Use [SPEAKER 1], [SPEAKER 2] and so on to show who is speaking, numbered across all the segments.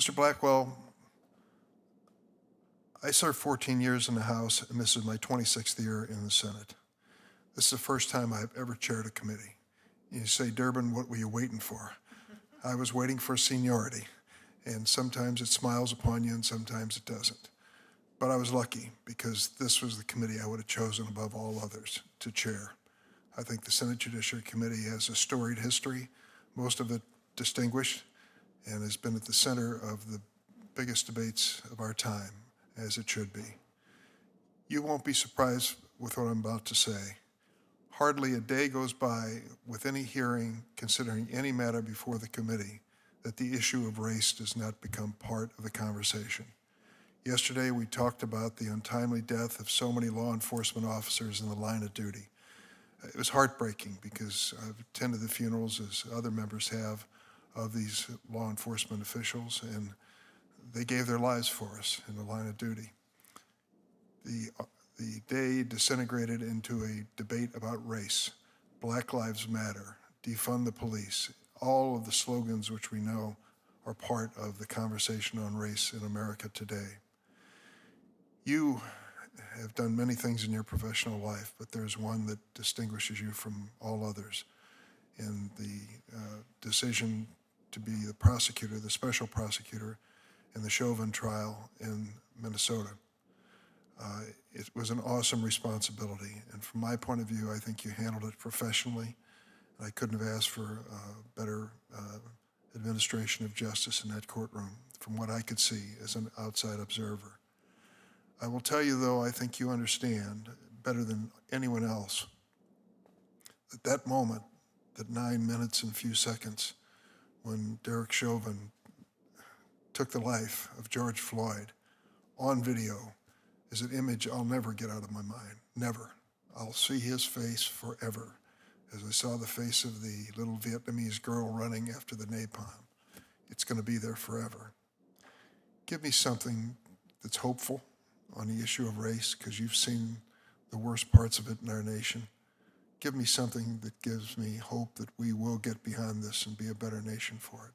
[SPEAKER 1] Mr. Blackwell, I served 14 years in the House, and this is my 26th year in the Senate. This is the first time I've ever chaired a committee. You say, Durbin, what were you waiting for? I was waiting for seniority, and sometimes it smiles upon you and sometimes it doesn't. But I was lucky because this was the committee I would have chosen above all others to chair. I think the Senate Judiciary Committee has a storied history, most of it distinguished, and has been at the center of the biggest debates of our time, as it should be. You won't be surprised with what I'm about to say. Hardly a day goes by with any hearing considering any matter before the committee that the issue of race does not become part of the conversation. Yesterday, we talked about the untimely death of so many law enforcement officers in the line of duty. It was heartbreaking because I've attended the funerals, as other members have, of these law enforcement officials, and they gave their lives for us in the line of duty. The day disintegrated into a debate about race, Black Lives Matter, defund the police, all of the slogans which we know are part of the conversation on race in America today. You have done many things in your professional life, but there's one that distinguishes you from all others. In the decision to be the prosecutor, the special prosecutor, in the Chauvin trial in Minnesota. It was an awesome responsibility, and from my point of view, I think you handled it professionally. I couldn't have asked for better administration of justice in that courtroom, from what I could see as an outside observer. I will tell you, though, I think you understand better than anyone else that that moment, that 9 minutes and a few seconds, when Derek Chauvin took the life of George Floyd on video, is an image I'll never get out of my mind, never. I'll see his face forever, as I saw the face of the little Vietnamese girl running after the napalm. It's going to be there forever. Give me something that's hopeful on the issue of race, because you've seen the worst parts of it in our nation. Give me something that gives me hope that we will get behind this and be a better nation for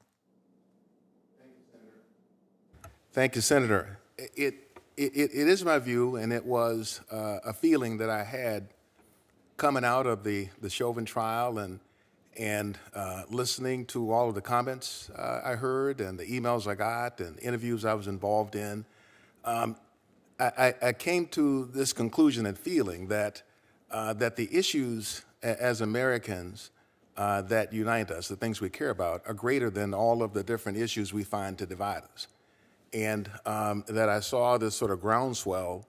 [SPEAKER 1] it.
[SPEAKER 2] Thank you, Senator. It is my view, and it was a feeling that I had coming out of the Chauvin trial and listening to all of the comments I heard and the emails I got and interviews I was involved in. I came to this conclusion and feeling that the issues as Americans that unite us, the things we care about, are greater than all of the different issues we find to divide us. And that I saw this sort of groundswell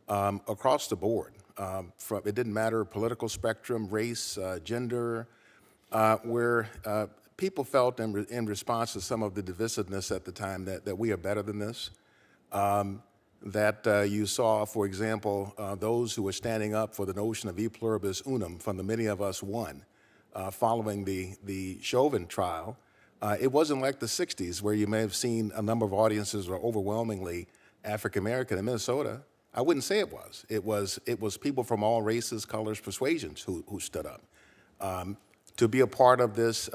[SPEAKER 2] across the board. It didn't matter political spectrum, race, gender, where people felt in response to some of the divisiveness at the time that we are better than this. That you saw, for example, those who were standing up for the notion of e pluribus unum from the Many of Us One following the Chauvin trial. It wasn't like the 60s where you may have seen a number of audiences were overwhelmingly African-American in Minnesota. I wouldn't say it was. It was people from all races, colors, persuasions who stood up to be a part of this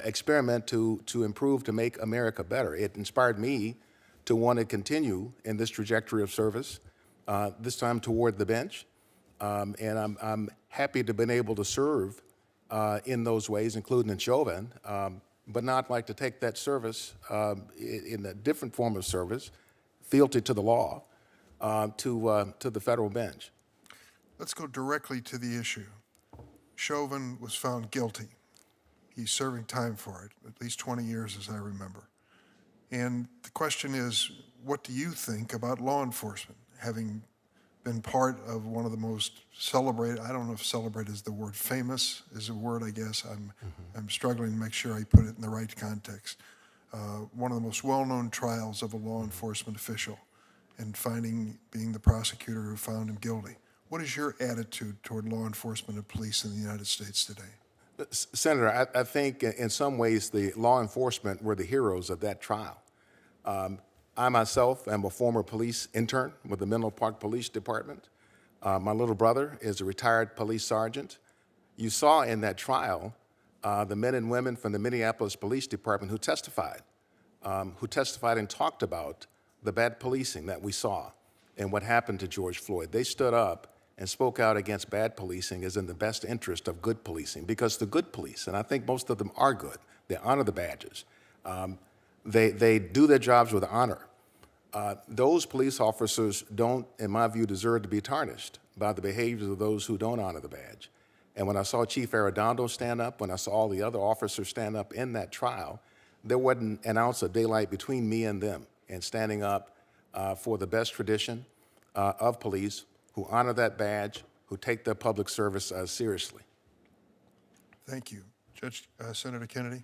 [SPEAKER 2] experiment to improve, to make America better. It inspired me to want to continue in this trajectory of service, this time toward the bench. And I'm happy to have been able to serve in those ways, including in Chauvin, but not like to take that service in a different form of service, fealty to the law, to the federal bench.
[SPEAKER 1] Let's go directly to the issue. Chauvin was found guilty. He's serving time for it, at least 20 years as I remember. And the question is, what do you think about law enforcement, having been part of one of the most celebrated, I don't know if celebrated is the word, famous is a word, I guess. I'm struggling to make sure I put it in the right context. One of the most well-known trials of a law enforcement official and being the prosecutor who found him guilty. What is your attitude toward law enforcement and police in the United States today?
[SPEAKER 2] Senator, I think in some ways the law enforcement were the heroes of that trial. I myself am a former police intern with the Menlo Park Police Department. My little brother is a retired police sergeant. You saw in that trial the men and women from the Minneapolis Police Department who testified who testified and talked about the bad policing that we saw and what happened to George Floyd. They stood up and spoke out against bad policing as in the best interest of good policing, because the good police, and I think most of them are good, they honor the badges. They do their jobs with honor. Those police officers don't, in my view, deserve to be tarnished by the behaviors of those who don't honor the badge. And when I saw Chief Arredondo stand up, when I saw all the other officers stand up in that trial, there wasn't an ounce of daylight between me and them, and standing up for the best tradition of police who honor that badge, who take their public service seriously.
[SPEAKER 1] Thank you. Senator Kennedy?